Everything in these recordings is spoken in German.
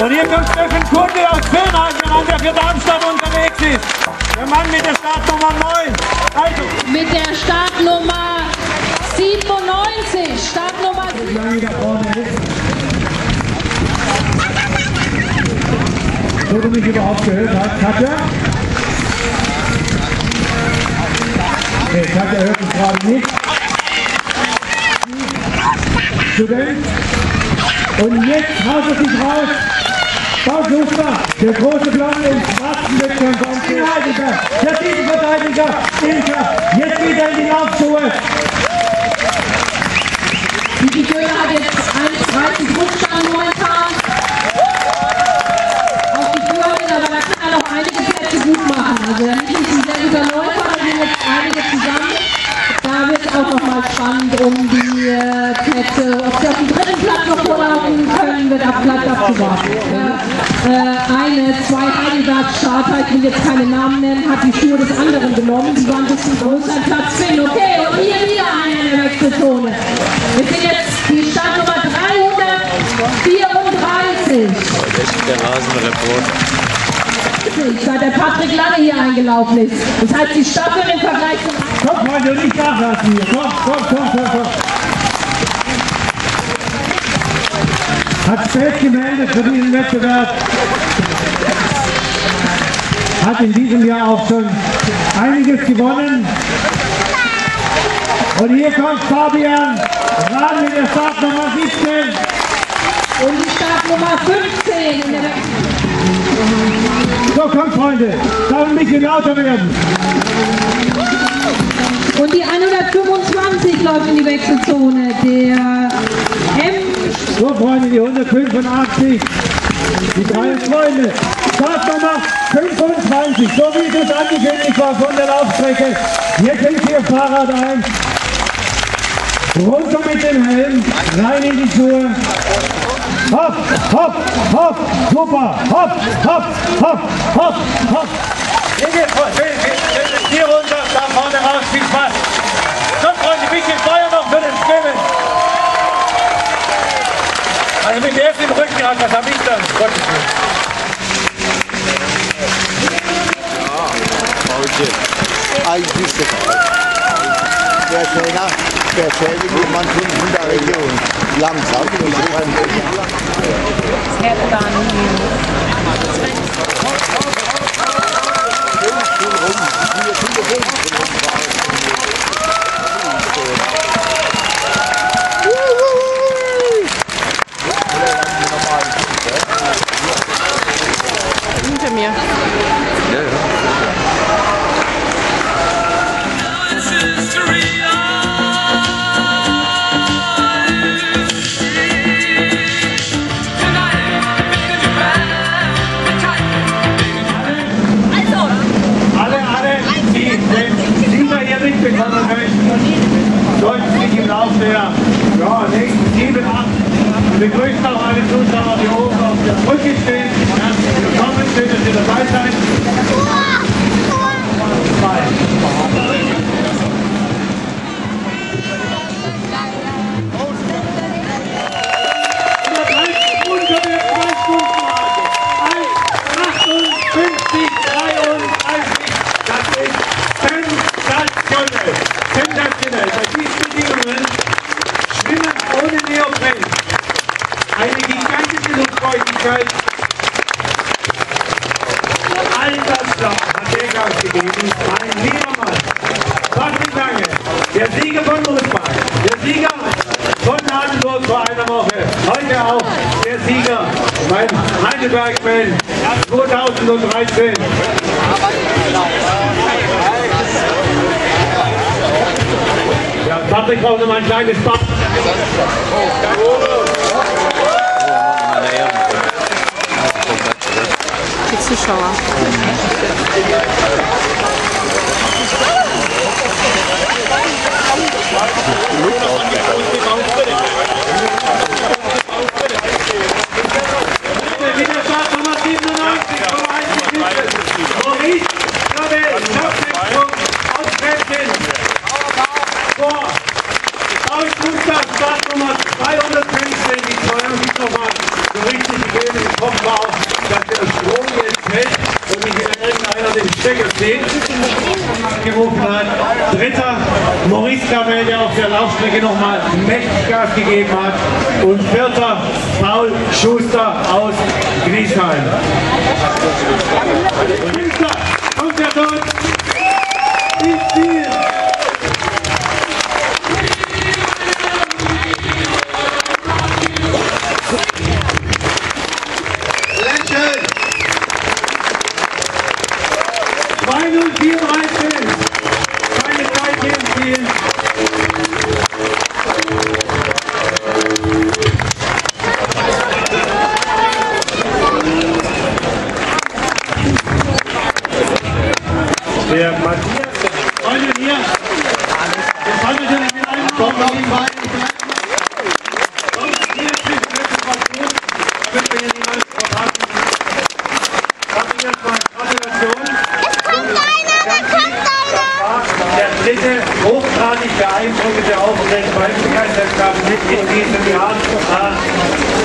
Und hier kommt Steffen Kunde aus Pirnhagen, der für Darmstadt unterwegs ist. Der Mann mit der Startnummer 9. Also. Mit der Startnummer 97. Startnummer 97. So du mich überhaupt gehört hast, Katja? Nee, Katja hört mich gerade nicht. Student. Und jetzt haut es sich raus. Paul Schuster, der große Blonde im schwarzen Wettkampf, der Titelverteidiger, Ilka, jetzt wieder in die Laufschuhe. Die Köhler hat jetzt einen zweiten Druckstand momentan auf die Führung, aber da kann er noch einige Plätze gut machen. Also er ist ein sehr guter Läufer, da sind jetzt einige zusammen. Da wird es auch noch mal spannend um die Plätze. Ob sie auf dem dritten Platz noch vorlaufen können, wird abzuwarten. Zwei Heidelberg-Starter, ich will jetzt keine Namen nennen, hat die Schuhe des anderen genommen. Die waren ein bisschen größer, Platz 10. Okay, und hier wieder eine in der Wechselzone. Wir sind jetzt die Startnummer 334. Der Rasenreport. Seit der Patrick Lange hier eingelaufen ist. Das heißt, die Staffel im Vergleich zum... Komm, Freunde, nicht nachlassen hier. Komm. Hat spät gemeldet für diesen Wettbewerb. Hat in diesem Jahr auch schon einiges gewonnen. Und hier kommt Fabian Rahn mit der Startnummer 17. Und die Startnummer 15 in der So, kommt Freunde, darf ein bisschen lauter werden. Und die 125 läuft in die Wechselzone. Der So, Freunde, die 185. Die drei Freunde. Startnummer 25. So wie es angekündigt war von der Laufstrecke. Hier kriegt ihr Fahrrad ein. Runter mit dem Helm. Rein in die Schuhe. Hopp, hopp, hopp. Super. Hopp, hopp, hopp, hopp, hopp. Hier runter, da vorne raus. Viel Spaß. So, Freunde, ein bisschen Feuer noch für den Schwimmen. Also mit der ersten im Rücken an, was habe ich dann? Gottes Willen. Ein bisschen. Der Trainer, man kommt von der Region. Langsam. Hinter mir. Mitbekommen möchten, sollten sich im Laufe der nächsten 7, 8 begrüßt auch alle Zuschauer, die oben auf der Brücke stehen. Herzlich willkommen, schön, dass ihr dabei seid. Sensationell. Bei diesen Bedingungen schwimmen ohne Neopren. Eine gigantische Luftfeuchtigkeit. All das hat der Gas gegeben. Mein lieber Mann. Patrick Lange, der Sieger von Mosbach, der Sieger von Nadelburg vor einer Woche. Heute auch der Sieger beim Heidelberg-Man 2013. Ja, Patrick braucht noch mal ein kleines Bad. Die Zuschauer. Wieder Startnummer 97 vom Maurice aus Kräften. Vor Paul Schuster, Startnummer 215, die 200 nochmal so richtig gegeben im Kopf war. Steckerstedt gerufen hat. Dritter Maurice Kamel, der auf der Laufstrecke nochmal mächtig Gas gegeben hat. Und vierter Paul Schuster aus Griesheim. Künstler, kommt der Tod ins Ziel. Keine Zeit hier im Ziel. Der Matthias, Freunde hier, jetzt haben wir schon mit einem Kommen auf die Beine. Sonst hier ist nicht wirklich was gut, damit wir hier niemals verpassen. Darf ich erstmal Gratulation. Der dritte hochgradig beeindruckende Auftritt beim Begeisterungsklasse mit in diesem Jahr.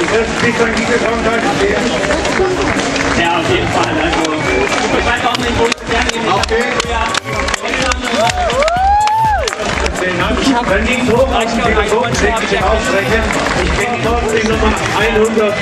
Die Christen sich dann die Gesundheit stehen. Ja, auf jeden Fall. Also, ich weiß auch nicht, wo ich gerne in Wenn die so reichen, die wir so sich ausstrecken, ich kenne trotzdem Nummer 105.